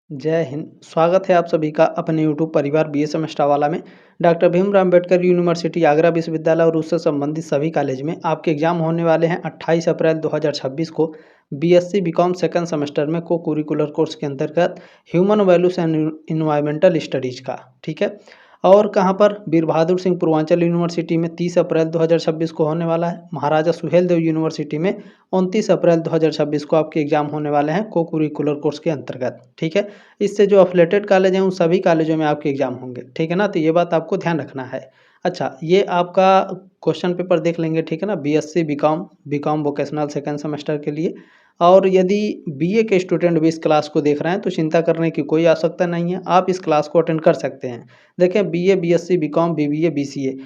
जय हिंद। स्वागत है आप सभी का अपने यूट्यूब परिवार बीएसएम वाला में। डॉक्टर भीमराव अम्बेडकर यूनिवर्सिटी आगरा विश्वविद्यालय और उससे संबंधित सभी कॉलेज में आपके एग्जाम होने वाले हैं 28 अप्रैल 2026 को। बीएससी बीकॉम सेकंड सेमेस्टर में को कुरिकुलर कोर्स के अंतर्गत human values and environmental studies का, ठीक है। और कहाँ पर? वीर बहादुर सिंह पूर्वांचल यूनिवर्सिटी में 30 अप्रैल 2026 को होने वाला है। महाराजा सुहेल देव यूनिवर्सिटी में 29 अप्रैल 2026 को आपके एग्जाम होने वाले हैं को कुरिकुलर कोर्स के अंतर्गत, ठीक है। इससे जो अफिलेटेड कॉलेज हैं उन सभी कॉलेजों में आपके एग्जाम होंगे, ठीक है ना। तो ये बात आपको ध्यान रखना है। अच्छा, ये आपका क्वेश्चन पेपर देख लेंगे, ठीक है ना। BSc BCom vocational second semester के लिए। और यदि बीए के स्टूडेंट भी इस क्लास को देख रहे हैं तो चिंता करने की कोई आवश्यकता नहीं है, आप इस क्लास को अटेंड कर सकते हैं। देखें, BA, BSc, BCom, BBA, BCA,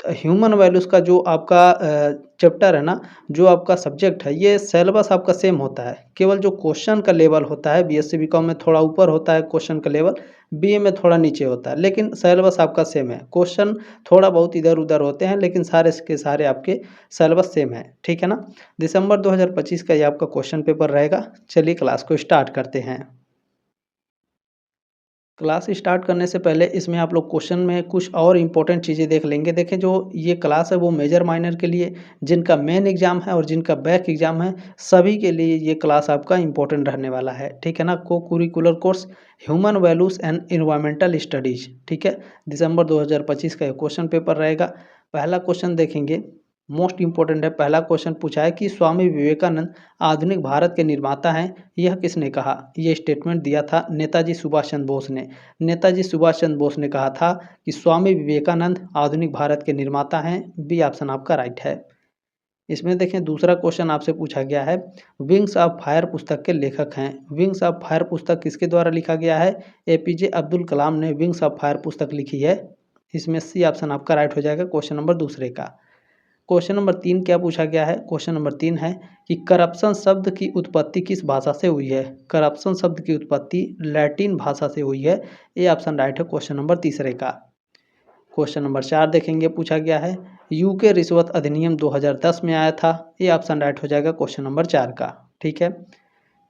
human values का जो आपका चैप्टर है ना, जो आपका सब्जेक्ट है, ये सिलेबस आपका सेम होता है। केवल जो क्वेश्चन का लेवल होता है बीएससी बीकॉम में थोड़ा ऊपर होता है क्वेश्चन का लेवल, बीए में थोड़ा नीचे होता है, लेकिन सिलेबस आपका सेम है। क्वेश्चन थोड़ा बहुत इधर उधर होते हैं, लेकिन सारे के सारे आपके सिलेबस सेम है, ठीक है ना। दिसंबर 2025 का ये आपका क्वेश्चन पेपर रहेगा। चलिए क्लास को स्टार्ट करते हैं। क्लास स्टार्ट करने से पहले इसमें आप लोग क्वेश्चन में कुछ और इम्पोर्टेंट चीज़ें देख लेंगे। देखें, जो ये क्लास है वो मेजर माइनर के लिए, जिनका मेन एग्जाम है और जिनका बैक एग्जाम है, सभी के लिए ये क्लास आपका इम्पोर्टेंट रहने वाला है, ठीक है ना। को curricular course human values and environmental studies, ठीक है। दिसंबर 2025 का ये क्वेश्चन पेपर रहेगा। पहला क्वेश्चन देखेंगे, मोस्ट इंपॉर्टेंट है। पहला क्वेश्चन पूछा है कि स्वामी विवेकानंद आधुनिक भारत के निर्माता हैं, यह किसने कहा? ये स्टेटमेंट दिया था नेताजी सुभाष चंद्र बोस ने। नेताजी सुभाष चंद्र बोस ने कहा था कि स्वामी विवेकानंद आधुनिक भारत के निर्माता हैं। बी ऑप्शन आपका राइट है। इसमें देखें, दूसरा क्वेश्चन आपसे पूछा गया है, विंग्स ऑफ फायर पुस्तक के लेखक हैं। विंग्स ऑफ फायर पुस्तक किसके द्वारा लिखा गया है? एपीजे अब्दुल कलाम ने विंग्स ऑफ फायर पुस्तक लिखी है। इसमें सी ऑप्शन आपका राइट हो जाएगा क्वेश्चन नंबर दूसरे का। क्वेश्चन नंबर 3 क्या पूछा गया है? क्वेश्चन नंबर 3 है कि करप्शन शब्द की उत्पत्ति किस भाषा से हुई है? करप्शन शब्द की उत्पत्ति लैटिन भाषा से हुई है। ये ऑप्शन राइट है क्वेश्चन नंबर तीसरे का। क्वेश्चन नंबर 4 देखेंगे, पूछा गया है यूके रिश्वत अधिनियम 2010 में आया था। ये ऑप्शन राइट हो जाएगा क्वेश्चन नंबर 4 का, ठीक है।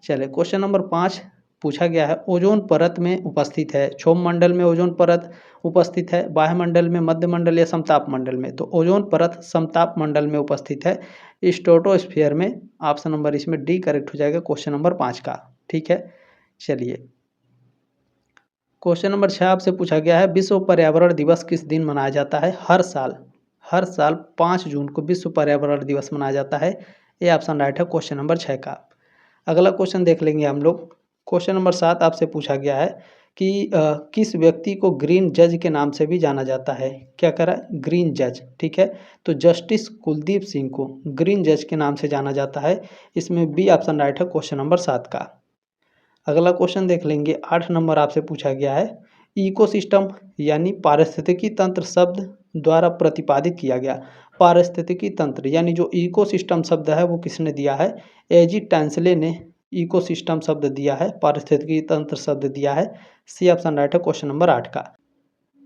चलिए, क्वेश्चन नंबर 5 पूछा गया है, ओजोन परत में उपस्थित है। क्षोभ मंडल में ओजोन परत उपस्थित है, वायुमंडल में, मध्य मंडल या समताप मंडल में? तो ओजोन परत समताप मंडल में उपस्थित है, स्ट्रेटोस्फीयर में। ऑप्शन नंबर इसमें डी करेक्ट हो जाएगा क्वेश्चन नंबर 5 का, ठीक है। चलिए, क्वेश्चन नंबर 6 आपसे पूछा गया है, विश्व पर्यावरण दिवस किस दिन मनाया जाता है? हर साल 5 जून को विश्व पर्यावरण दिवस मनाया जाता है। ये ऑप्शन राइट है क्वेश्चन नंबर 6 का। अगला क्वेश्चन देख लेंगे हम लोग। क्वेश्चन नंबर 7 आपसे पूछा गया है कि किस व्यक्ति को ग्रीन जज के नाम से भी जाना जाता है? क्या करा? ग्रीन जज, ठीक है। तो जस्टिस कुलदीप सिंह को ग्रीन जज के नाम से जाना जाता है। इसमें बी ऑप्शन राइट है क्वेश्चन नंबर 7 का। अगला क्वेश्चन देख लेंगे, 8 नंबर आपसे पूछा गया है, इकोसिस्टम यानी पारिस्थितिकी तंत्र शब्द द्वारा प्रतिपादित किया गया। पारिस्थितिकी तंत्र यानी जो इकोसिस्टम शब्द है वो किसने दिया है? एजी टैंसले ने इकोसिस्टम शब्द दिया है, पारिस्थितिकी तंत्र शब्द दिया है। सी ऑप्शन राइट है क्वेश्चन नंबर 8 का।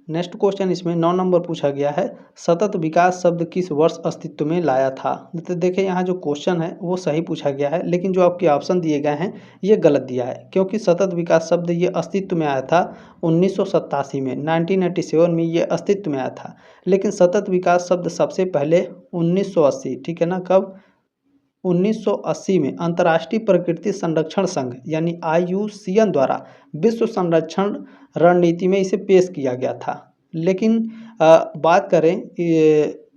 नेक्स्ट क्वेश्चन इसमें 9 नंबर पूछा गया है, सतत विकास शब्द किस वर्ष अस्तित्व में लाया था? तो देखिए, यहाँ जो क्वेश्चन है वो सही पूछा गया है, लेकिन जो आपके ऑप्शन दिए गए हैं ये गलत दिया है, क्योंकि सतत विकास शब्द ये अस्तित्व में आया था 1987 में, 1987 में ये अस्तित्व में आया था। लेकिन सतत विकास शब्द सबसे पहले 1980, ठीक है ना, कब? 1980 में अंतर्राष्ट्रीय प्रकृति संरक्षण संघ यानी IUCN द्वारा विश्व संरक्षण रणनीति में इसे पेश किया गया था। लेकिन बात करें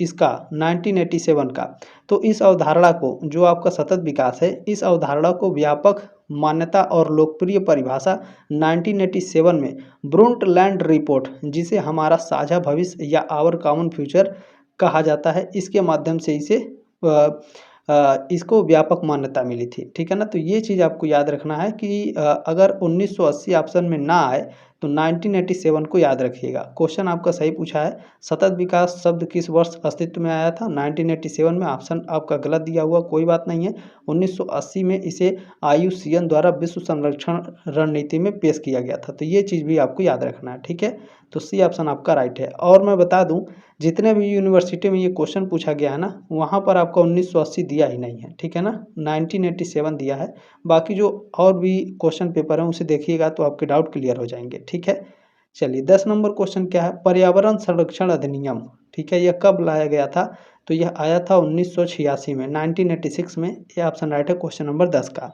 इसका 1987 का, तो इस अवधारणा को, जो आपका सतत विकास है, इस अवधारणा को व्यापक मान्यता और लोकप्रिय परिभाषा 1987 में ब्रुंटलैंड रिपोर्ट, जिसे हमारा साझा भविष्य या आवर कॉमन फ्यूचर कहा जाता है, इसके माध्यम से इसे इसको व्यापक मान्यता मिली थी, ठीक है ना। तो ये चीज़ आपको याद रखना है कि अगर 1980 ऑप्शन में ना आए तो 1987 को याद रखिएगा। क्वेश्चन आपका सही पूछा है। सतत विकास शब्द किस वर्ष अस्तित्व में आया था? 1987 में। ऑप्शन आपका गलत दिया हुआ, कोई बात नहीं है। 1980 में इसे IUCN द्वारा विश्व संरक्षण रणनीति में पेश किया गया था। तो ये चीज़ भी आपको याद रखना है, ठीक है। तो सी ऑप्शन आपका राइट है। और मैं बता दूं, जितने भी यूनिवर्सिटी में ये क्वेश्चन पूछा गया है ना, वहाँ पर आपका 1980 दिया ही नहीं है, ठीक है ना, 1987 दिया है। बाकी जो और भी क्वेश्चन पेपर हैं उसे देखिएगा तो आपके डाउट क्लियर हो जाएंगे, ठीक है। चलिए 10 नंबर क्वेश्चन क्या है? पर्यावरण संरक्षण अधिनियम, ठीक है, यह कब लाया गया था? तो यह आया था 1986 में, 1986 में। यह ऑप्शन राइट है क्वेश्चन नंबर 10 का।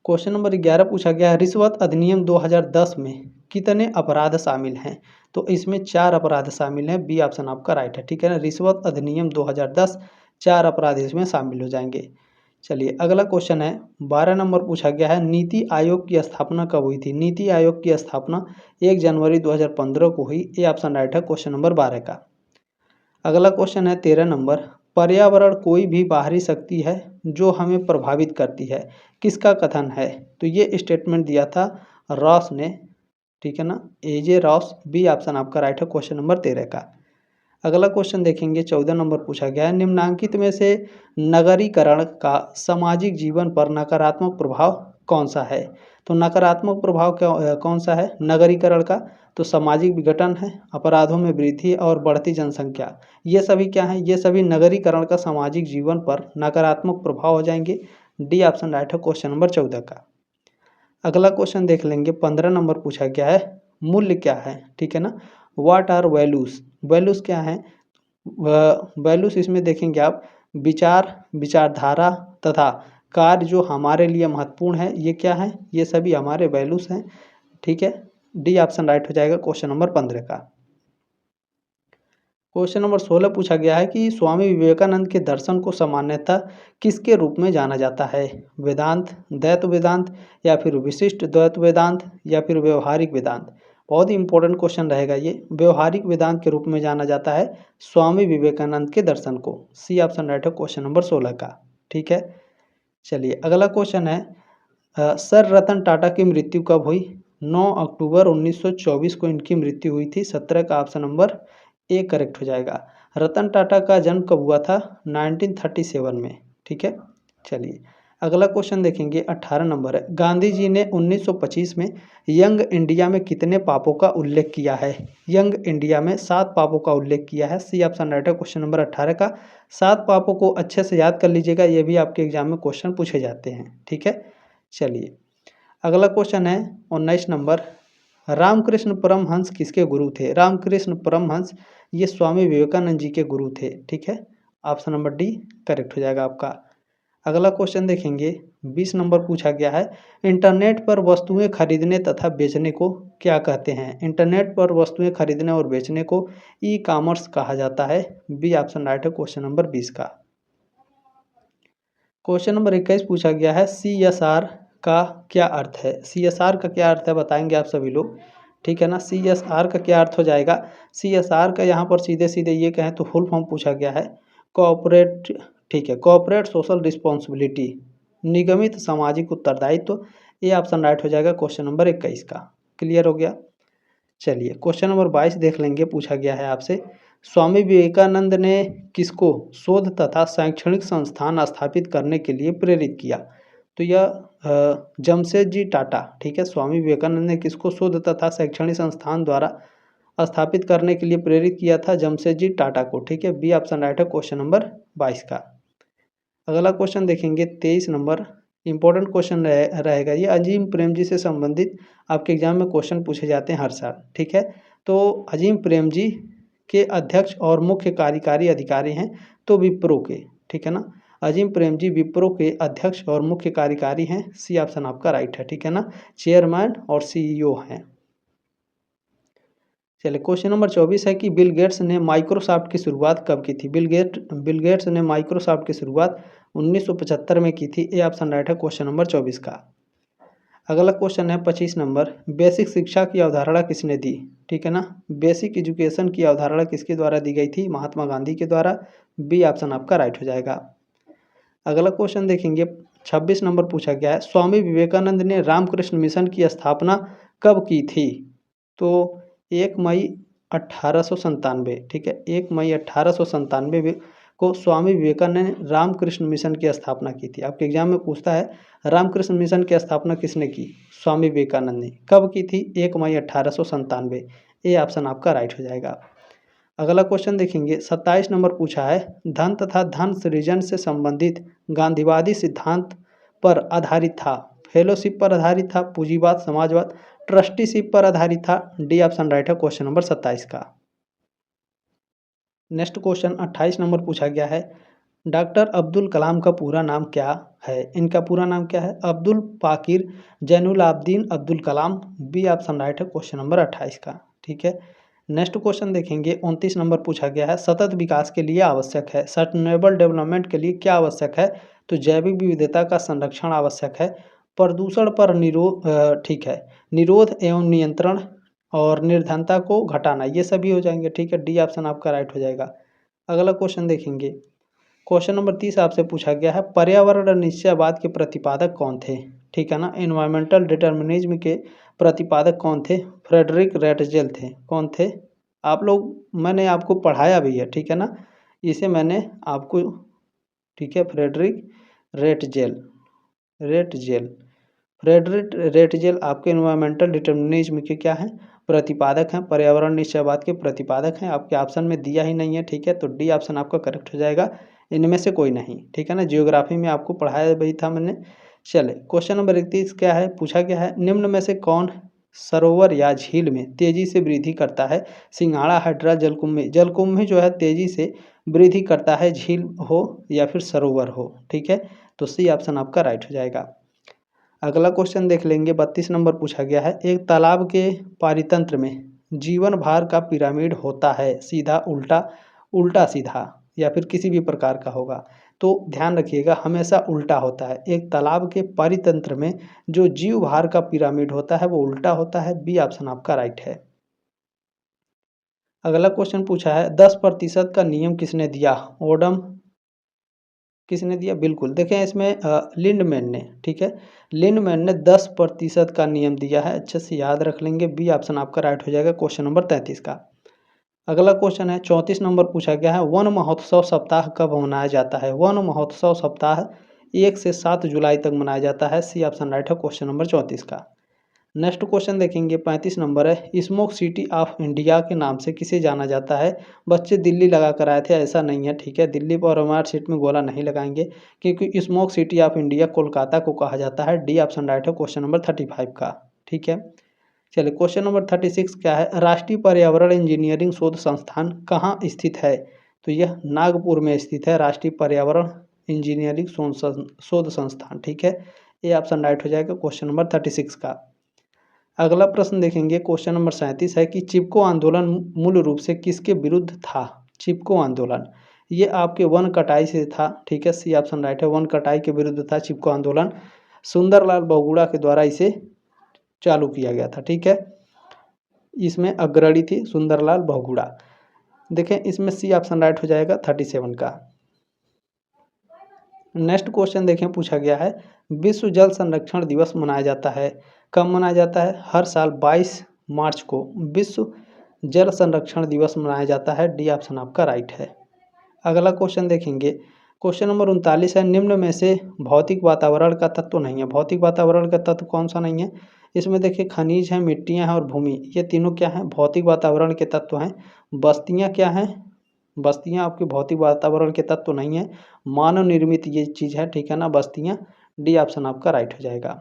क्वेश्चन नंबर 11 पूछा गया है, रिश्वत अधिनियम 2010 में कितने अपराध शामिल हैं? तो इसमें 4 अपराध शामिल हैं। बी ऑप्शन आपका राइट है, ठीक है ना। रिश्वत अधिनियम 2010, 4 अपराध इसमें शामिल हो जाएंगे। चलिए अगला क्वेश्चन है, 12 नंबर पूछा गया है, नीति आयोग की स्थापना कब हुई थी? नीति आयोग की स्थापना 1 जनवरी 2015 को हुई। ये ऑप्शन राइट है क्वेश्चन नंबर 12 का। अगला क्वेश्चन है 13 नंबर, पर्यावरण कोई भी बाहरी शक्ति है जो हमें प्रभावित करती है, किसका कथन है? तो ये स्टेटमेंट दिया था रॉस ने, ठीक है ना, AJ रॉस। बी ऑप्शन आपका राइट है क्वेश्चन नंबर 13 का। अगला क्वेश्चन देखेंगे, 14 नंबर पूछा गया है, निम्नांकित में से नगरीकरण का सामाजिक जीवन पर नकारात्मक प्रभाव कौन सा है? तो नकारात्मक प्रभाव कौन सा है नगरीकरण का? तो सामाजिक विघटन है, अपराधों में वृद्धि और बढ़ती जनसंख्या। ये सभी क्या है? ये सभी नगरीकरण का सामाजिक जीवन पर नकारात्मक प्रभाव हो जाएंगे। डी ऑप्शन राइट है क्वेश्चन नंबर 14 का। अगला क्वेश्चन देख लेंगे, 15 नंबर पूछा गया है, मूल्य क्या है? ठीक है ना, व्हाट आर वैल्यूज? वैल्यूज क्या है? वैल्यूज इसमें देखेंगे आप, विचार, विचारधारा तथा कार्य जो हमारे लिए महत्वपूर्ण है, ये क्या है? ये सभी हमारे वैल्यूज हैं, ठीक है। डी ऑप्शन राइट हो जाएगा क्वेश्चन नंबर 15 का। क्वेश्चन नंबर 16 पूछा गया है कि स्वामी विवेकानंद के दर्शन को सामान्यतः किसके रूप में जाना जाता है? वेदांत, द्वैत वेदांत, या फिर विशिष्ट द्वैत वेदांत, या फिर व्यवहारिक वेदांत? बहुत ही इंपॉर्टेंट क्वेश्चन रहेगा ये। व्यवहारिक वेदांत के रूप में जाना जाता है स्वामी विवेकानंद के दर्शन को। सी ऑप्शन राइट है क्वेश्चन नंबर 16 का, ठीक है। चलिए अगला क्वेश्चन है, सर रतन टाटा की मृत्यु कब हुई? 9 अक्टूबर 1924 को इनकी मृत्यु हुई थी। 17 का ऑप्शन नंबर ए करेक्ट हो जाएगा। रतन टाटा का जन्म कब हुआ था? 1937 में, ठीक है। चलिए अगला क्वेश्चन देखेंगे, 18 नंबर है, गांधी जी ने 1925 में यंग इंडिया में कितने पापों का उल्लेख किया है? यंग इंडिया में 7 पापों का उल्लेख किया है। सी ऑप्शन राइट है क्वेश्चन नंबर 18 का। 7 पापों को अच्छे से याद कर लीजिएगा, ये भी आपके एग्जाम में क्वेश्चन पूछे जाते हैं, ठीक है। चलिए अगला क्वेश्चन है 19 नंबर, रामकृष्ण परमहंस किसके गुरु थे? रामकृष्ण परमहंस ये स्वामी विवेकानंद जी के गुरु थे, ठीक है। ऑप्शन नंबर डी करेक्ट हो जाएगा आपका। अगला क्वेश्चन देखेंगे, 20 नंबर पूछा गया है, इंटरनेट पर वस्तुएं खरीदने तथा बेचने को क्या कहते हैं? इंटरनेट पर वस्तुएं खरीदने और बेचने को ई कॉमर्स कहा जाता है। बी ऑप्शन राइट है क्वेश्चन नंबर 20 का। क्वेश्चन नंबर 21 पूछा गया है, CSR का क्या अर्थ है? CSR का क्या अर्थ है बताएंगे आप सभी लोग, ठीक है ना। CSR का क्या अर्थ हो जाएगा? CSR का यहाँ पर सीधे सीधे ये कहें तो फुल फॉर्म पूछा गया है, कॉर्पोरेट, ठीक है, कॉर्पोरेट सोशल रिस्पॉन्सिबिलिटी, निगमित सामाजिक उत्तरदायित्व। ये ऑप्शन राइट हो जाएगा क्वेश्चन नंबर 21 का। क्लियर हो गया। चलिए क्वेश्चन नंबर 22 देख लेंगे, पूछा गया है आपसे, स्वामी विवेकानंद ने किसको शोध तथा शैक्षणिक संस्थान स्थापित करने के लिए प्रेरित किया? तो यह जमशेदजी टाटा, ठीक है। स्वामी विवेकानंद ने किसको शोध तथा शैक्षणिक संस्थान द्वारा स्थापित करने के लिए प्रेरित किया था? जमशेदजी टाटा को, ठीक है। बी ऑप्शन राइट है क्वेश्चन नंबर 22 का। अगला क्वेश्चन देखेंगे, 23 नंबर, इंपॉर्टेंट क्वेश्चन रहेगा ये, अजीम प्रेमजी से संबंधित आपके एग्जाम में क्वेश्चन पूछे जाते हैं हर साल, ठीक है। तो अजीम प्रेमजी के अध्यक्ष और मुख्य कार्यकारी अधिकारी हैं तो विप्रो के, ठीक है ना। अजीम प्रेमजी विप्रो के अध्यक्ष और मुख्य कार्यकारी हैं। सी ऑप्शन आपका राइट है, ठीक है ना। चेयरमैन और CEO हैं। चलिए क्वेश्चन नंबर 24 है कि बिल गेट्स ने माइक्रोसॉफ्ट की शुरुआत कब की थी? बिल गेट्स ने माइक्रोसॉफ्ट की शुरुआत 1975 में की थी। ए ऑप्शन राइट है क्वेश्चन नंबर 24 का। अगला क्वेश्चन है 25 नंबर, बेसिक शिक्षा की अवधारणा किसने दी? ठीक है ना, बेसिक एजुकेशन की अवधारणा किसके द्वारा दी गई थी? महात्मा गांधी के द्वारा। बी ऑप्शन आपका राइट हो जाएगा। अगला क्वेश्चन देखेंगे 26 नंबर पूछा गया है, स्वामी विवेकानंद ने रामकृष्ण मिशन की स्थापना कब की थी? तो 1 मई 1897, ठीक है, 1 मई 1897 को स्वामी विवेकानंद ने रामकृष्ण मिशन की स्थापना की थी। आपके एग्जाम में पूछता है रामकृष्ण मिशन की स्थापना किसने की? स्वामी विवेकानंद ने। कब की थी? 1 मई 1897। ये ऑप्शन आपका राइट हो जाएगा। अगला क्वेश्चन देखेंगे, 27 नंबर पूछा है, धन तथा धन सृजन से संबंधित गांधीवादी सिद्धांत पर आधारित था? फेलोशिप पर आधारित था, पूंजीवाद, समाजवाद, ट्रस्टीशिप पर आधारित था? डी ऑप्शन राइट है क्वेश्चन नंबर 27 का। नेक्स्ट क्वेश्चन 28 नंबर पूछा गया है, डॉक्टर अब्दुल कलाम का पूरा नाम क्या है? इनका पूरा नाम क्या है? Abdul Pakir Zainul Abedin Abdul Kalam. B option right है क्वेश्चन नंबर 28 का, ठीक है। नेक्स्ट क्वेश्चन देखेंगे, 29 नंबर पूछा गया है, सतत विकास के लिए आवश्यक है, सस्टेनेबल डेवलपमेंट के लिए क्या आवश्यक है? तो जैविक विविधता का संरक्षण आवश्यक है, प्रदूषण पर निरोध, ठीक है, निरोध एवं नियंत्रण और निर्धनता को घटाना, ये सभी हो जाएंगे, ठीक है। डी ऑप्शन आपका राइट हो जाएगा। अगला क्वेश्चन देखेंगे, क्वेश्चन नंबर 30 आपसे पूछा गया है, पर्यावरण निश्चयवाद के प्रतिपादक कौन थे? ठीक है ना, एनवायरमेंटल डिटर्मिनिज्म के प्रतिपादक कौन थे? फ्रेडरिक रेटजेल थे। कौन थे? आप लोग, मैंने आपको पढ़ाया भी है, ठीक है ना, इसे मैंने आपको, ठीक है, Friedrich Ratzel, Ratzel, Friedrich Ratzel आपके एनवायरमेंटल डिटर्मिनिज्म के क्या हैं? प्रतिपादक हैं, पर्यावरण निश्चयवाद के प्रतिपादक हैं। आपके ऑप्शन में दिया ही नहीं है, ठीक है, तो डी ऑप्शन आपका करेक्ट हो जाएगा, इनमें से कोई नहीं, ठीक है ना। जियोग्राफी में आपको पढ़ाया भी था मैंने। चले, क्वेश्चन नंबर 31 क्या है? पूछा गया है, निम्न में से कौन सरोवर या झील में तेजी से वृद्धि करता है? सिंघाड़ा, हाइड्रा, जलकुंभी। जलकुंभी जो है तेजी से वृद्धि करता है, झील हो या फिर सरोवर हो, ठीक है, तो सी ऑप्शन आपका राइट हो जाएगा। अगला क्वेश्चन देख लेंगे, 32 नंबर पूछा गया है, एक तालाब के पारितंत्र में जीवन भार का पिरामिड होता है, सीधा, उल्टा, उल्टा सीधा, या फिर किसी भी प्रकार का होगा? तो ध्यान रखिएगा, हमेशा उल्टा होता है। एक तालाब के परितंत्र में जो जीव भार का पिरामिड होता है वो उल्टा होता है। बी ऑप्शन आपका राइट है। अगला क्वेश्चन पूछा है, 10% का नियम किसने दिया? ओडम किसने दिया? बिल्कुल, देखें इसमें लिंडमैन ने, ठीक है, लिंडमैन ने 10% का नियम दिया है, अच्छे से याद रख लेंगे। बी ऑप्शन आपका राइट हो जाएगा क्वेश्चन नंबर 33 का। अगला क्वेश्चन है, 34 नंबर पूछा गया है, वन महोत्सव सप्ताह कब मनाया जाता है? वन महोत्सव सप्ताह 1 से 7 जुलाई तक मनाया जाता है। सी ऑप्शन राइट है क्वेश्चन नंबर 34 का। नेक्स्ट क्वेश्चन देखेंगे, 35 नंबर है, स्मोक सिटी ऑफ इंडिया के नाम से किसे जाना जाता है? बच्चे दिल्ली लगा कर आए थे, ऐसा नहीं है, ठीक है, दिल्ली पर हमारे सीट में गोला नहीं लगाएंगे, क्योंकि smoke city of India Kolkata को कहा जाता है। डी ऑप्शन राइट है क्वेश्चन नंबर 35 का, ठीक है। चलिए, क्वेश्चन नंबर 36 क्या है? राष्ट्रीय पर्यावरण इंजीनियरिंग शोध संस्थान कहाँ स्थित है? तो यह नागपुर में स्थित है, राष्ट्रीय पर्यावरण इंजीनियरिंग शोध संस्थान, ठीक है, ये ऑप्शन राइट हो जाएगा क्वेश्चन नंबर 36 का। अगला प्रश्न देखेंगे, क्वेश्चन नंबर 37 है कि चिपको आंदोलन मूल रूप से किसके विरुद्ध था? चिपको आंदोलन ये आपके वन कटाई से था, ठीक है, सी ऑप्शन राइट है, वन कटाई के विरुद्ध था चिपको आंदोलन। सुंदरलाल बहुगुणा के द्वारा इसे चालू किया गया था, ठीक है, इसमें अग्रणी थी सुंदरलाल बहुगुणा। देखें इसमें सी ऑप्शन राइट हो जाएगा 37 का। नेक्स्ट क्वेश्चन देखें, पूछा गया है, विश्व जल संरक्षण दिवस मनाया जाता है, कब मनाया जाता है? हर साल 22 मार्च को विश्व जल संरक्षण दिवस मनाया जाता है। डी ऑप्शन आपका राइट है। अगला क्वेश्चन देखेंगे, क्वेश्चन नंबर 39 है, निम्न में से भौतिक वातावरण का तत्व नहीं है। भौतिक वातावरण का तत्व कौन सा नहीं है? इसमें देखिए, खनिज हैं, मिट्टियाँ हैं और भूमि, ये तीनों क्या हैं? भौतिक वातावरण के तत्व हैं। बस्तियाँ क्या हैं? बस्तियाँ आपके भौतिक वातावरण के तत्व नहीं है, मानव निर्मित ये चीज़ है, ठीक है ना, बस्तियाँ। डी ऑप्शन आपका राइट हो जाएगा।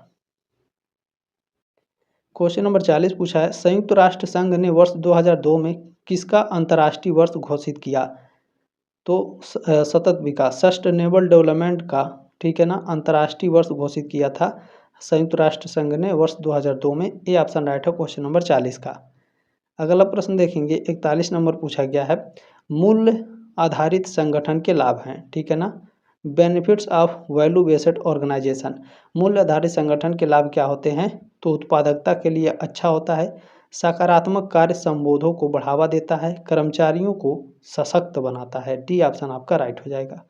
क्वेश्चन नंबर 40 पूछा है, संयुक्त राष्ट्र संघ ने वर्ष 2002 में किसका अंतर्राष्ट्रीय वर्ष घोषित किया? तो सतत विकास, सस्टेनेबल डेवलपमेंट का, ठीक है ना, अंतर्राष्ट्रीय वर्ष घोषित किया था संयुक्त राष्ट्र संघ ने वर्ष 2002 में। ए ऑप्शन राइट है क्वेश्चन नंबर 40 का। अगला प्रश्न देखेंगे, 41 नंबर पूछा गया है, मूल्य आधारित संगठन के लाभ हैं, ठीक है ना, benefits of value based organisation. मूल्य आधारित संगठन के लाभ क्या होते हैं? तो उत्पादकता के लिए अच्छा होता है, सकारात्मक कार्य संबोधों को बढ़ावा देता है, कर्मचारियों को सशक्त बनाता है। डी ऑप्शन आपका राइट हो जाएगा।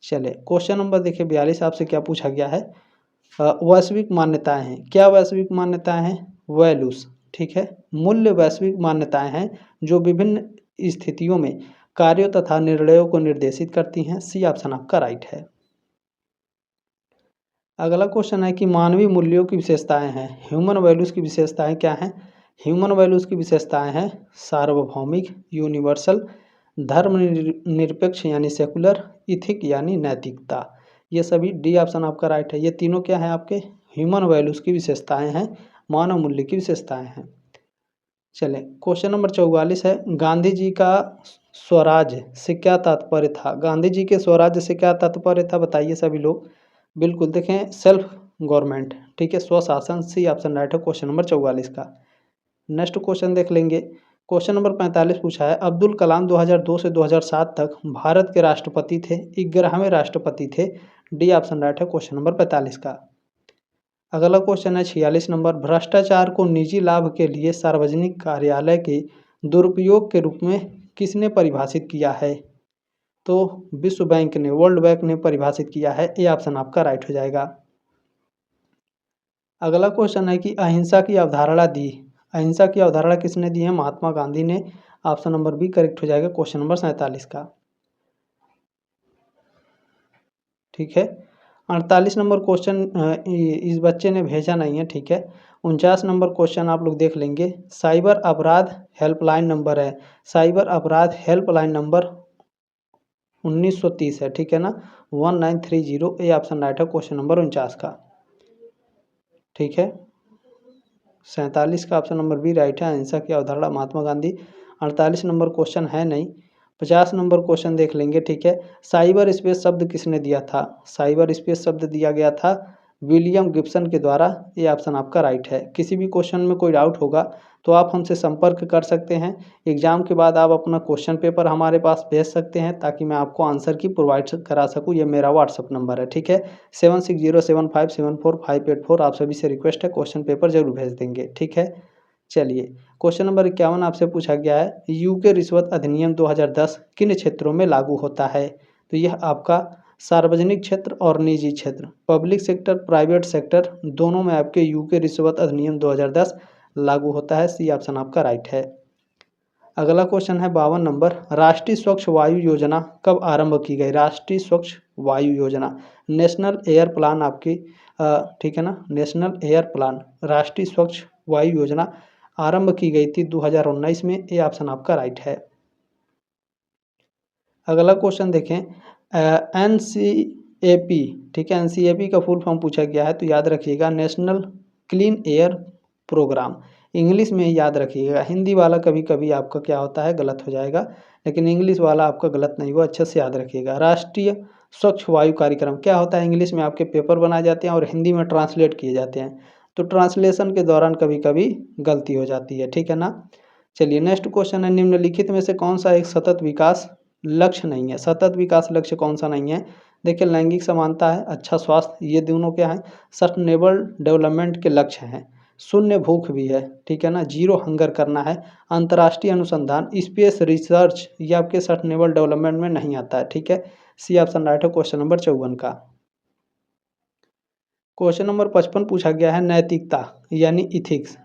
चलिए क्वेश्चन नंबर देखिए 42 आपसे क्या पूछा गया है। वैश्विक मान्यताएं हैं। क्या वैश्विक मान्यताएं हैं? वैल्यूज। ठीक है, मूल्य वैश्विक मान्यताएं हैं जो विभिन्न स्थितियों में कार्यों तथा निर्णयों को निर्देशित करती हैं। सी ऑप्शन आपका राइट है। अगला क्वेश्चन है कि मानवीय मूल्यों की विशेषताएं हैं। ह्यूमन वैल्यूज की विशेषताएं क्या हैं? ह्यूमन वैल्यूज की विशेषताएं हैं सार्वभौमिक, यूनिवर्सल, धर्म निरपेक्ष यानी सेकुलर, इथिक यानी नैतिकता। ये सभी डी ऑप्शन आपका राइट है। ये तीनों क्या है आपके ह्यूमन वैल्यूज की विशेषताएं हैं, मानव मूल्य की विशेषताएं हैं। चलें क्वेश्चन नंबर 44 है, गांधी जी का स्वराज्य से क्या तात्पर्य था? गांधी जी के स्वराज्य से क्या तात्पर्य था बताइए सभी लोग। बिल्कुल देखें सेल्फ गवर्नमेंट, ठीक है, स्वशासन। सी ऑप्शन राइट है क्वेश्चन नंबर 44 का। नेक्स्ट क्वेश्चन देख लेंगे। क्वेश्चन नंबर 45 पूछा है, अब्दुल कलाम 2002 से 2007 तक भारत के राष्ट्रपति थे, 11वें राष्ट्रपति थे। डी ऑप्शन राइट है क्वेश्चन नंबर 45 का। अगला क्वेश्चन है 46 नंबर, भ्रष्टाचार को निजी लाभ के लिए सार्वजनिक कार्यालय के दुरुपयोग के रूप में किसने परिभाषित किया है? तो विश्व बैंक ने, वर्ल्ड बैंक ने परिभाषित किया है। ये ऑप्शन आपका राइट हो जाएगा। अगला क्वेश्चन है कि अहिंसा की अवधारणा दी। अहिंसा की अवधारणा किसने दी है? महात्मा गांधी ने। ऑप्शन नंबर बी करेक्ट हो जाएगा क्वेश्चन नंबर 47 का। ठीक है, 48 नंबर क्वेश्चन इस बच्चे ने भेजा नहीं है, ठीक है। 49 नंबर क्वेश्चन आप लोग देख लेंगे। साइबर अपराध हेल्पलाइन नंबर है, साइबर अपराध हेल्पलाइन नंबर 1930 है, ठीक है ना, 1930। ए ऑप्शन राइट है क्वेश्चन नंबर 49 का। ठीक है, 47 का ऑप्शन नंबर बी राइट है, अहिंसा की अवधारणा महात्मा गांधी। 48 नंबर क्वेश्चन है नहीं। 50 नंबर क्वेश्चन देख लेंगे, ठीक है। साइबर स्पेस शब्द किसने दिया था? साइबर स्पेस शब्द दिया गया था विलियम गिब्सन के द्वारा। ये ऑप्शन आपका राइट है। किसी भी क्वेश्चन में कोई डाउट होगा तो आप हमसे संपर्क कर सकते हैं। एग्जाम के बाद आप अपना क्वेश्चन पेपर हमारे पास भेज सकते हैं ताकि मैं आपको आंसर की प्रोवाइड करा सकूँ। ये मेरा व्हाट्सअप नंबर है, ठीक है, 7607574584। आप सभी से रिक्वेस्ट है क्वेश्चन पेपर जरूर भेज देंगे, ठीक है। चलिए क्वेश्चन नंबर 51 आपसे पूछा गया है, यूके रिश्वत अधिनियम 2010 किन क्षेत्रों में लागू होता है? तो यह आपका सार्वजनिक क्षेत्र और निजी क्षेत्र, पब्लिक सेक्टर, प्राइवेट सेक्टर, दोनों में आपके यूके रिश्वत अधिनियम 2010 लागू होता है। सी ऑप्शन आपका राइट है। अगला क्वेश्चन है 52 नंबर, राष्ट्रीय स्वच्छ वायु योजना कब आरंभ की गई? राष्ट्रीय स्वच्छ वायु योजना, नेशनल एयर प्लान आपकी, ठीक है ना, नेशनल एयर प्लान, राष्ट्रीय स्वच्छ वायु योजना आरंभ की गई थी 2019 में। ये ऑप्शन आपका राइट है। अगला क्वेश्चन देखें, NCAP, ठीक है, NCAP का फुल फॉर्म पूछा गया है, तो याद रखिएगा national clean air programme. English में ही याद रखिएगा, हिंदी वाला कभी कभी आपका क्या होता है गलत हो जाएगा, लेकिन इंग्लिश वाला आपका गलत नहीं हुआ, अच्छे से याद रखिएगा। राष्ट्रीय स्वच्छ वायु कार्यक्रम क्या होता है? इंग्लिश में आपके पेपर बनाए जाते हैं और हिंदी में ट्रांसलेट किए जाते हैं, तो ट्रांसलेशन के दौरान कभी कभी गलती हो जाती है, ठीक है ना। चलिए नेक्स्ट क्वेश्चन है, निम्नलिखित में से कौन सा एक सतत विकास लक्ष्य नहीं है? सतत विकास लक्ष्य कौन सा नहीं है? देखिए लैंगिक समानता है, अच्छा स्वास्थ्य, ये दोनों क्या है सस्टेनेबल डेवलपमेंट के लक्ष्य हैं। शून्य भूख भी है, ठीक है ना, जीरो हंगर करना है। अंतर्राष्ट्रीय अनुसंधान, स्पेस रिसर्च, ये आपके सस्टेनेबल डेवलपमेंट में नहीं आता है, ठीक है। सी ऑप्शन राइट है क्वेश्चन नंबर 54 का। क्वेश्चन नंबर 55 पूछा गया है, नैतिकता यानी इथिक्स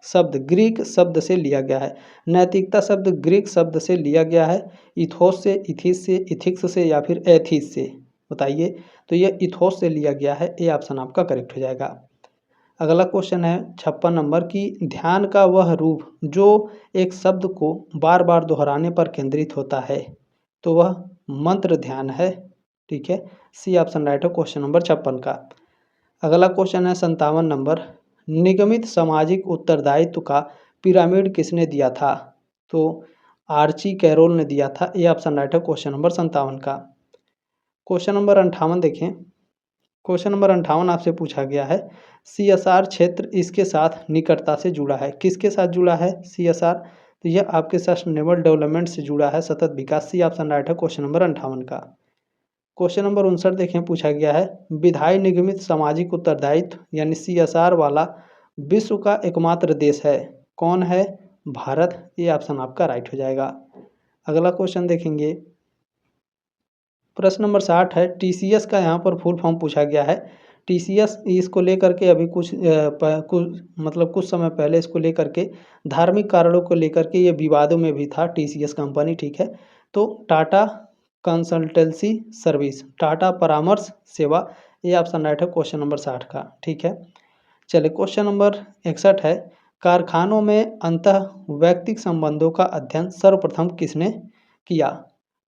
शब्द ग्रीक शब्द से लिया गया है। नैतिकता शब्द ग्रीक शब्द से लिया गया है, इथोस से, इथिस से, इथिक्स से या फिर एथिस से, बताइए। तो ये इथोस से लिया गया है। ए ऑप्शन आपका करेक्ट हो जाएगा। अगला क्वेश्चन है 56 नंबर की, ध्यान का वह रूप जो एक शब्द को बार बार दोहराने पर केंद्रित होता है, तो वह मंत्र ध्यान है, ठीक है। सी ऑप्शन राइट है क्वेश्चन नंबर 56 का। अगला क्वेश्चन है 57 नंबर, निगमित सामाजिक उत्तरदायित्व का पिरामिड किसने दिया था? तो आर्ची कैरोल ने दिया था। ये ऑप्शन राइट है क्वेश्चन नंबर 57 का। क्वेश्चन नंबर 58 देखें। क्वेश्चन नंबर 58 आपसे पूछा गया है, CSR क्षेत्र इसके साथ निकटता से जुड़ा है। किसके साथ जुड़ा है CSR? तो यह आपके सस्टेनेबल डेवलपमेंट से जुड़ा है, सतत विकास। सी ऑप्शन राइट है क्वेश्चन नंबर 58 का। क्वेश्चन नंबर 59 देखें, पूछा गया है, विधायी निगमित सामाजिक उत्तरदायित्व यानी CSR वाला विश्व का एकमात्र देश है, कौन है? भारत। ये ऑप्शन आपका राइट हो जाएगा। अगला क्वेश्चन देखेंगे, प्रश्न नंबर 60 है, टीसीएस का यहाँ पर फुल फॉर्म पूछा गया है। टीसीएस इसको लेकर के अभी कुछ समय पहले इसको लेकर के धार्मिक कारणों को लेकर के ये विवादों में भी था टीसीएस कंपनी, ठीक है। तो टाटा कंसल्टेंसी सर्विस, टाटा परामर्श सेवा, ये ऑप्शन राइट है क्वेश्चन नंबर 60 का, ठीक है। चलिए क्वेश्चन नंबर 61 है, कारखानों में अंतः वैयक्तिक संबंधों का अध्ययन सर्वप्रथम किसने किया?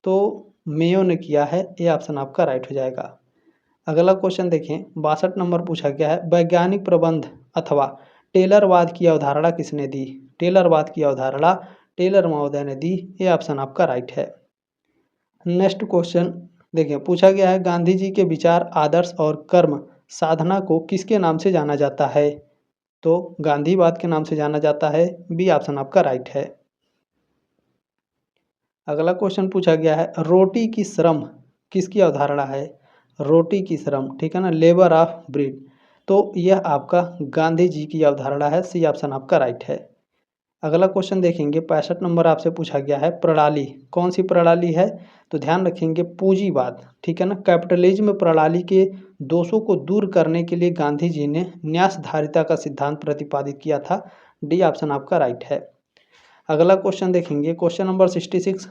तो मेयो ने किया है, ये ऑप्शन आपका राइट हो जाएगा। अगला क्वेश्चन देखें, 62 नंबर पूछा गया है, वैज्ञानिक प्रबंध अथवा टेलरवाद की अवधारणा किसने दी? टेलरवाद की अवधारणा टेलर महोदय ने दी, ये ऑप्शन आपका राइट है। नेक्स्ट क्वेश्चन देखिए, पूछा गया है, गांधी जी के विचार, आदर्श और कर्म साधना को किसके नाम से जाना जाता है? तो गांधीवाद के नाम से जाना जाता है, बी ऑप्शन आपका राइट है। अगला क्वेश्चन पूछा गया है, रोटी की श्रम किसकी अवधारणा है? रोटी की श्रम, ठीक है ना, लेबर ऑफ ब्रीड, तो यह आपका गांधी जी की अवधारणा है, सी ऑप्शन आपका राइट है। अगला क्वेश्चन देखेंगे, 65 नंबर आपसे पूछा गया है, प्रणाली कौन सी प्रणाली है? तो ध्यान रखेंगे पूंजीवाद, ठीक है ना, कैपिटलिज्म प्रणाली के दोषों को दूर करने के लिए गांधी जी ने न्यासधारिता का सिद्धांत प्रतिपादित किया था, डी ऑप्शन आपका राइट है। अगला क्वेश्चन देखेंगे, क्वेश्चन नंबर 66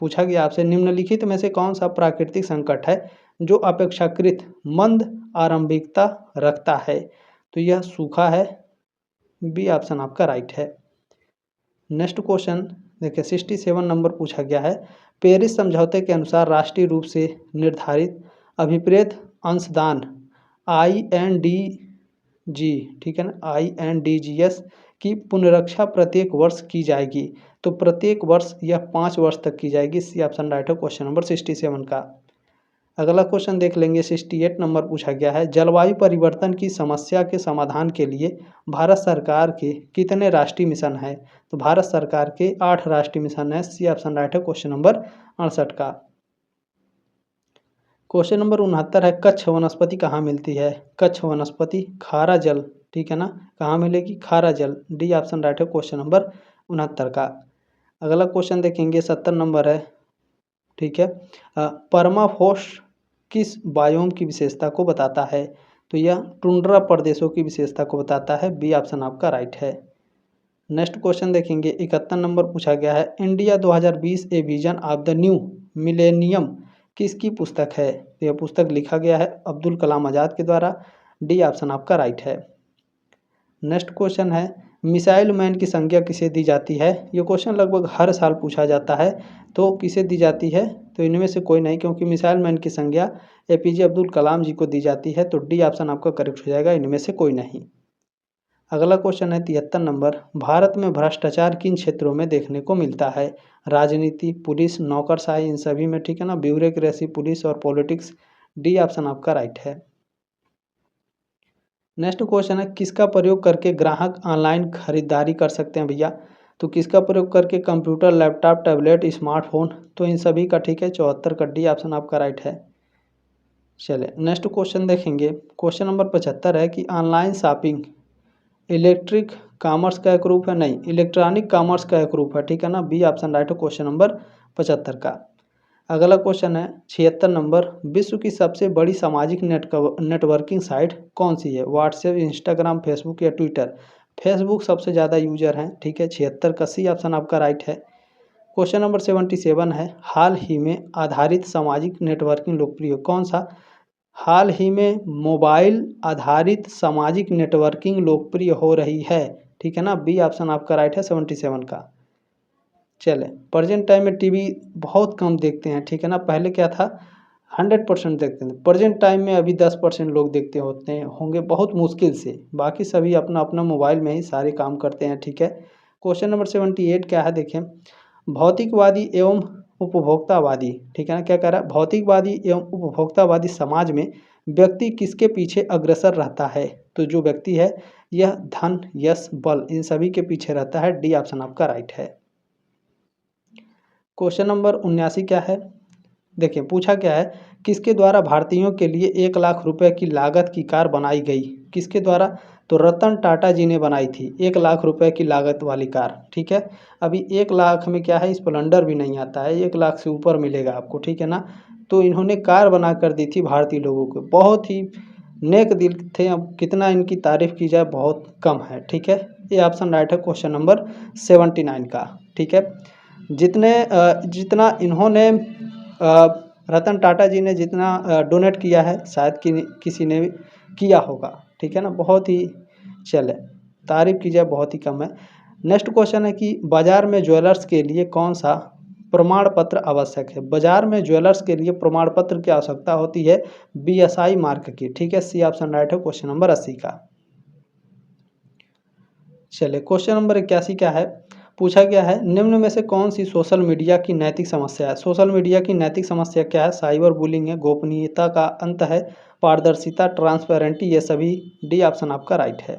पूछा गया आपसे, निम्नलिखित में से कौन सा प्राकृतिक संकट है जो अपेक्षाकृत मंद आरंभिकता रखता है? तो यह सूखा है, बी ऑप्शन आपका राइट है। नेक्स्ट क्वेश्चन देखिए, 67 नंबर पूछा गया है, पेरिस समझौते के अनुसार राष्ट्रीय रूप से निर्धारित अभिप्रेत अंशदान INDG, ठीक है ना, INDGS की पुनरीक्षा प्रत्येक वर्ष की जाएगी, तो प्रत्येक वर्ष यह 5 वर्ष तक की जाएगी, सी ऑप्शन राइट है क्वेश्चन नंबर 67 का। अगला क्वेश्चन देख लेंगे, 68 नंबर पूछा गया है, जलवायु परिवर्तन की समस्या के समाधान के लिए भारत सरकार के कितने राष्ट्रीय मिशन हैं? तो भारत सरकार के 8 राष्ट्रीय मिशन है, सी ऑप्शन राइट है क्वेश्चन नंबर 68 का। क्वेश्चन नंबर 69 है, कच्छ वनस्पति कहाँ मिलती है? कच्छ वनस्पति खारा जल, ठीक है ना, कहाँ मिलेगी? खारा जल, डी ऑप्शन राइट है क्वेश्चन नंबर 69 का। अगला क्वेश्चन देखेंगे, 70 नंबर है, ठीक है, परमाफ्रॉस्ट किस बायोम की विशेषता को बताता है? तो यह टुंड्रा प्रदेशों की विशेषता को बताता है, बी ऑप्शन आपका राइट है। नेक्स्ट क्वेश्चन देखेंगे, 71 नंबर पूछा गया है, India 2020 a vision of the new millennium किसकी पुस्तक है? तो यह पुस्तक लिखा गया है अब्दुल कलाम आज़ाद के द्वारा, डी ऑप्शन आपका राइट है। नेक्स्ट क्वेश्चन है, मिसाइल मैन की संज्ञा किसे दी जाती है? ये क्वेश्चन लगभग हर साल पूछा जाता है, तो किसे दी जाती है? तो इनमें से कोई नहीं, क्योंकि मिसाइल मैन की संज्ञा APJ अब्दुल कलाम जी को दी जाती है, तो डी ऑप्शन आपका करेक्ट हो जाएगा, इनमें से कोई नहीं। अगला क्वेश्चन है 73 नंबर, भारत में भ्रष्टाचार किन क्षेत्रों में देखने को मिलता है? राजनीति, पुलिस, नौकरशाही, इन सभी में, ठीक है ना, ब्यूरोक्रेसी, पुलिस और पॉलिटिक्स, डी ऑप्शन आपका राइट है। नेक्स्ट क्वेश्चन है, किसका प्रयोग करके ग्राहक ऑनलाइन खरीदारी कर सकते हैं भैया? तो किसका प्रयोग करके? कंप्यूटर, लैपटॉप, टैबलेट, स्मार्टफोन, तो इन सभी का, ठीक है, 74 का, डी ऑप्शन आपका राइट है। चलिए नेक्स्ट क्वेश्चन देखेंगे, क्वेश्चन नंबर 75 है कि ऑनलाइन शॉपिंग इलेक्ट्रिक कॉमर्स का एक रूप है? नहीं, इलेक्ट्रॉनिक कॉमर्स का एक रूप है, ठीक है ना, बी ऑप्शन राइट है क्वेश्चन नंबर 75 का। अगला क्वेश्चन है 76 नंबर, विश्व की सबसे बड़ी सामाजिक नेटवर्किंग साइट कौन सी है? व्हाट्सएप, इंस्टाग्राम, फेसबुक या ट्विटर? फेसबुक सबसे ज़्यादा यूजर हैं, ठीक है, 76 का, सी ऑप्शन आपका राइट है। क्वेश्चन नंबर 77 है, हाल ही में आधारित सामाजिक नेटवर्किंग लोकप्रिय कौन सा? हाल ही में मोबाइल आधारित सामाजिक नेटवर्किंग लोकप्रिय हो रही है, ठीक है ना, बी ऑप्शन आपका राइट है 77 का। चले, प्रेजेंट टाइम में टीवी बहुत कम देखते हैं, ठीक है ना, पहले क्या था 100% देखते थे, प्रेजेंट टाइम में अभी 10% लोग देखते होंगे बहुत मुश्किल से, बाकी सभी अपना अपना मोबाइल में ही सारे काम करते हैं, ठीक है। क्वेश्चन नंबर 78 क्या है देखें, भौतिकवादी एवं उपभोक्तावादी, ठीक है ना, क्या कह रहा है, भौतिकवादी एवं उपभोक्तावादी समाज में व्यक्ति किसके पीछे अग्रसर रहता है? तो जो व्यक्ति है यह धन, यश, बल, इन सभी के पीछे रहता है, डी ऑप्शन आपका राइट है। क्वेश्चन नंबर 79 क्या है देखिए, पूछा क्या है, किसके द्वारा भारतीयों के लिए 1 लाख रुपए की लागत की कार बनाई गई? किसके द्वारा? तो रतन टाटा जी ने बनाई थी 1 लाख रुपए की लागत वाली कार, ठीक है। अभी 1 लाख में क्या है, स्प्लेंडर भी नहीं आता है, 1 लाख से ऊपर मिलेगा आपको, ठीक है ना। तो इन्होंने कार बना कर दी थी भारतीय लोगों को, बहुत ही नेक दिल थे। अब कितना इनकी तारीफ की जाए बहुत कम है, ठीक है। ये ऑप्शन राइट है क्वेश्चन नंबर 79 का, ठीक है। जितना इन्होंने रतन टाटा जी ने जितना डोनेट किया है शायद किसी ने भी किया होगा, ठीक है ना। बहुत ही चले तारीफ की जाए बहुत ही कम है। नेक्स्ट क्वेश्चन है कि बाजार में ज्वेलर्स के लिए कौन सा प्रमाण पत्र आवश्यक है? बाजार में ज्वेलर्स के लिए प्रमाण पत्र की आवश्यकता होती है BSI मार्क की, ठीक है। सी ऑप्शन राइट है क्वेश्चन नंबर 80 का। चलिए क्वेश्चन नंबर 81 क्या है, पूछा गया है निम्न में से कौन सी सोशल मीडिया की नैतिक समस्या है? सोशल मीडिया की नैतिक समस्या क्या है? साइबर बुलिंग है, गोपनीयता का अंत है, पारदर्शिता, ट्रांसपेरेंटी, ये सभी। डी ऑप्शन आपका राइट है।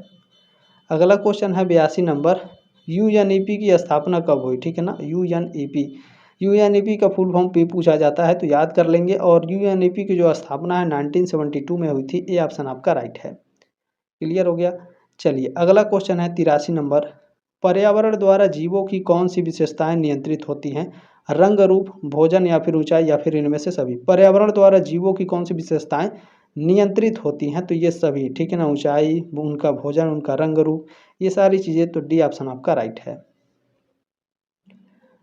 अगला क्वेश्चन है 82 नंबर, UNEP की स्थापना कब हुई? ठीक है ना, UNEP का फुल फॉर्म भी पूछा जाता है तो याद कर लेंगे। और UNEP की जो स्थापना है 1972 में हुई थी। ये ऑप्शन आपका राइट है। क्लियर हो गया। चलिए अगला क्वेश्चन है 83 नंबर, पर्यावरण द्वारा जीवों की कौन सी विशेषताएं नियंत्रित होती हैं? रंग, रूप, भोजन या फिर ऊंचाई या फिर इनमें से सभी। पर्यावरण द्वारा जीवों की कौन सी विशेषताएं नियंत्रित होती हैं? तो ये सभी, ठीक है ना, ऊंचाई, उनका भोजन, उनका रंग रूप, ये सारी चीज़ें। तो डी ऑप्शन आपका राइट है।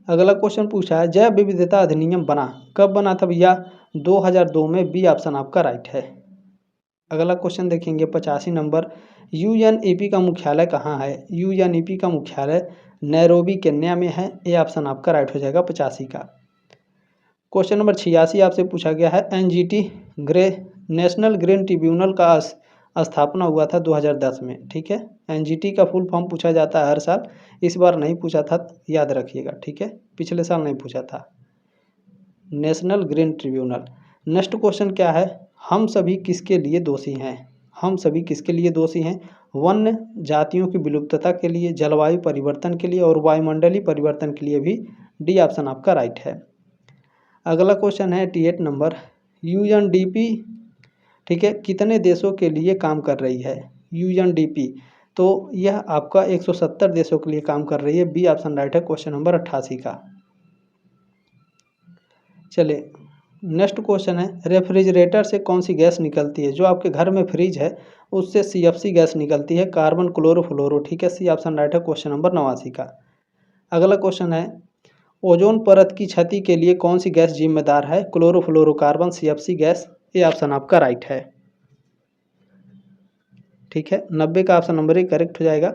अगला क्वेश्चन पूछा है जैव विविधता अधिनियम बना, कब बना था भैया? 2002 में। बी ऑप्शन आपका राइट है। अगला क्वेश्चन देखेंगे 85 नंबर, UNEP का मुख्यालय कहाँ है? UNEP का मुख्यालय नैरोबी केन्या में है। ए ऑप्शन आपका राइट हो जाएगा 85 का। क्वेश्चन नंबर 86 आपसे पूछा गया है NGT नेशनल ग्रीन ट्रिब्यूनल का स्थापना हुआ था 2010 में, ठीक है। NGT का फुल फॉर्म पूछा जाता है हर साल, इस बार नहीं पूछा था, याद रखिएगा, ठीक है। पिछले साल नहीं पूछा था, national green tribunal. Next question क्या है, हम सभी किसके लिए दोषी हैं? हम सभी किसके लिए दोषी हैं? वन्य जातियों की विलुप्तता के लिए, जलवायु परिवर्तन के लिए और वायुमंडलीय परिवर्तन के लिए भी। डी ऑप्शन आपका राइट है। अगला क्वेश्चन है 88 नंबर, UNDP, ठीक है, कितने देशों के लिए काम कर रही है? UNDP तो यह आपका 170 देशों के लिए काम कर रही है। बी ऑप्शन राइट है क्वेश्चन नंबर 88 का। चलिए नेक्स्ट क्वेश्चन है रेफ्रिजरेटर से कौन सी गैस निकलती है? जो आपके घर में फ्रिज है उससे CFC गैस निकलती है, कार्बन क्लोरोफ्लोरो, ठीक है। सी ऑप्शन राइट है क्वेश्चन नंबर 89 का। अगला क्वेश्चन है ओजोन परत की क्षति के लिए कौन सी गैस जिम्मेदार है? Chlorofluorocarbon, CFC gas. ये ऑप्शन आपका राइट है, ठीक है। 90 का ऑप्शन नंबर 1 करेक्ट हो जाएगा।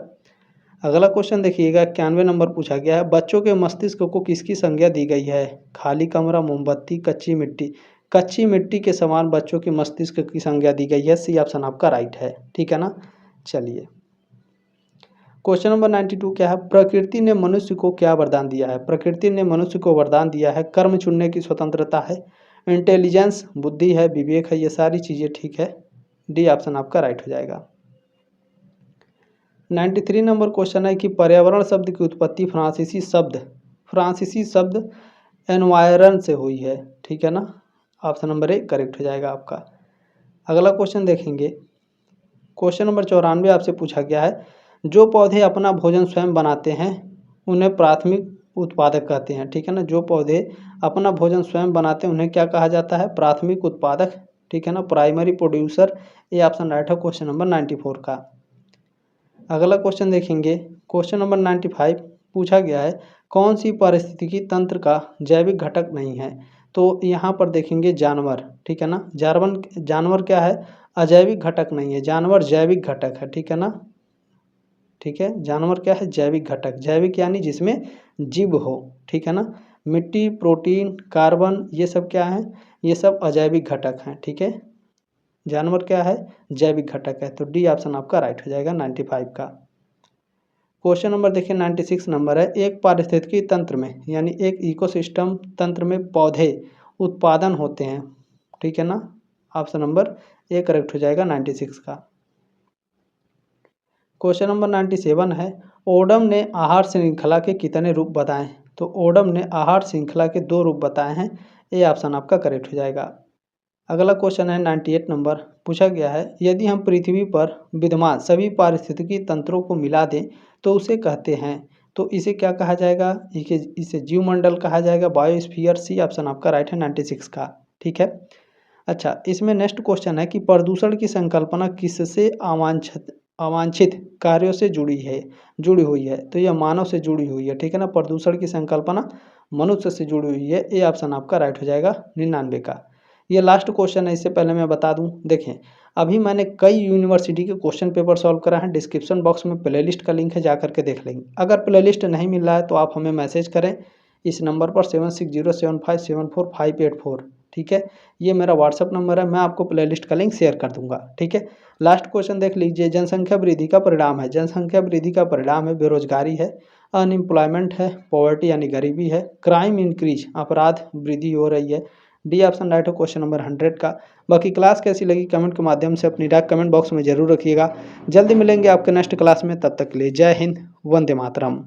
अगला क्वेश्चन देखिएगा 91 नंबर पूछा गया है बच्चों के मस्तिष्क को किसकी संज्ञा दी गई है? खाली कमरा, मोमबत्ती, कच्ची मिट्टी। कच्ची मिट्टी के समान बच्चों के मस्तिष्क की संज्ञा दी गई है। सी ऑप्शन आपका राइट है, ठीक है ना। चलिए क्वेश्चन नंबर 92 क्या है, प्रकृति ने मनुष्य को क्या वरदान दिया है? प्रकृति ने मनुष्य को वरदान दिया है कर्म चुनने की स्वतंत्रता है, इंटेलिजेंस, बुद्धि है, विवेक है, ये सारी चीज़ें, ठीक है। डी ऑप्शन आपका राइट हो जाएगा। 93 नंबर क्वेश्चन है कि पर्यावरण शब्द की उत्पत्ति फ्रांसीसी शब्द एनवायरन से हुई है, ठीक है ना। ऑप्शन नंबर 1 करेक्ट हो जाएगा आपका। अगला क्वेश्चन देखेंगे क्वेश्चन नंबर 94 आपसे पूछा गया है जो पौधे अपना भोजन स्वयं बनाते हैं उन्हें प्राथमिक उत्पादक कहते हैं, ठीक है ना। जो पौधे अपना भोजन स्वयं बनाते हैं उन्हें क्या कहा जाता है? प्राथमिक उत्पादक, ठीक है ना, प्राइमरी प्रोड्यूसर। ये ऑप्शन राइट है क्वेश्चन नंबर 94 का। अगला क्वेश्चन देखेंगे क्वेश्चन नंबर 95 पूछा गया है कौन सी पारिस्थितिकी तंत्र का जैविक घटक नहीं है? तो यहाँ पर देखेंगे जानवर, ठीक है ना। जानवर क्या है? अजैविक घटक नहीं है, जानवर जैविक घटक है, ठीक है ना। ठीक है, जानवर क्या है? जैविक घटक। जैविक यानी जिसमें जीव हो, ठीक है ना। मिट्टी, प्रोटीन, कार्बन, ये सब क्या है? ये सब अजैविक घटक हैं, ठीक है। जानवर क्या है? जैविक घटक है। तो डी ऑप्शन आपका राइट हो जाएगा 95 का। क्वेश्चन नंबर देखिए 96 नंबर है एक पारिस्थितिकी तंत्र में यानी एक इकोसिस्टम तंत्र में पौधे उत्पादन होते हैं, ठीक है ना। ऑप्शन नंबर 1 करेक्ट हो जाएगा 96 का। क्वेश्चन नंबर 97 है ओडम ने आहार श्रृंखला के कितने रूप बताए? तो ओडम ने आहार श्रृंखला के 2 रूप बताए हैं। ये ऑप्शन आपका करेक्ट हो जाएगा। अगला क्वेश्चन है 98 नंबर, पूछा गया है यदि हम पृथ्वी पर विद्यमान सभी पारिस्थितिकी तंत्रों को मिला दें तो उसे कहते हैं, तो इसे क्या कहा जाएगा? इसे जीवमंडल कहा जाएगा, बायोस्फीयर। सी ऑप्शन आपका राइट है 96 का। ठीक है। अच्छा, इसमें नेक्स्ट क्वेश्चन है कि प्रदूषण की संकल्पना किससे अवांछित अवांछित कार्यों से जुड़ी हुई है? तो यह मानव से जुड़ी हुई है। ठीक है ना, प्रदूषण की संकल्पना मनुष्य से जुड़ी हुई है। ए ऑप्शन आपका राइट हो जाएगा 99 का। ये लास्ट क्वेश्चन है, इससे पहले मैं बता दूं, देखें अभी मैंने कई यूनिवर्सिटी के क्वेश्चन पेपर सॉल्व करा है। डिस्क्रिप्शन बॉक्स में प्लेलिस्ट का लिंक है, जा करके देख लेंगे। अगर प्लेलिस्ट नहीं मिल रहा है तो आप हमें मैसेज करें इस नंबर पर 7607574584। ठीक है, ये मेरा व्हाट्सअप नंबर है, मैं आपको प्लेलिस्ट का लिंक शेयर कर दूंगा। ठीक है। लास्ट क्वेश्चन देख लीजिए, जनसंख्या वृद्धि का परिणाम है। जनसंख्या वृद्धि का परिणाम है बेरोजगारी है, अनएम्प्लॉयमेंट है, पॉवर्टी यानी गरीबी है, क्राइम इंक्रीज अपराध वृद्धि हो रही है। डी ऑप्शन राइट है क्वेश्चन नंबर 100 का। बाकी क्लास कैसी लगी कमेंट के माध्यम से अपनी राय कमेंट बॉक्स में जरूर रखिएगा। जल्दी मिलेंगे आपके नेक्स्ट क्लास में, तब तक के लिए जय हिंद, वंदे मातरम।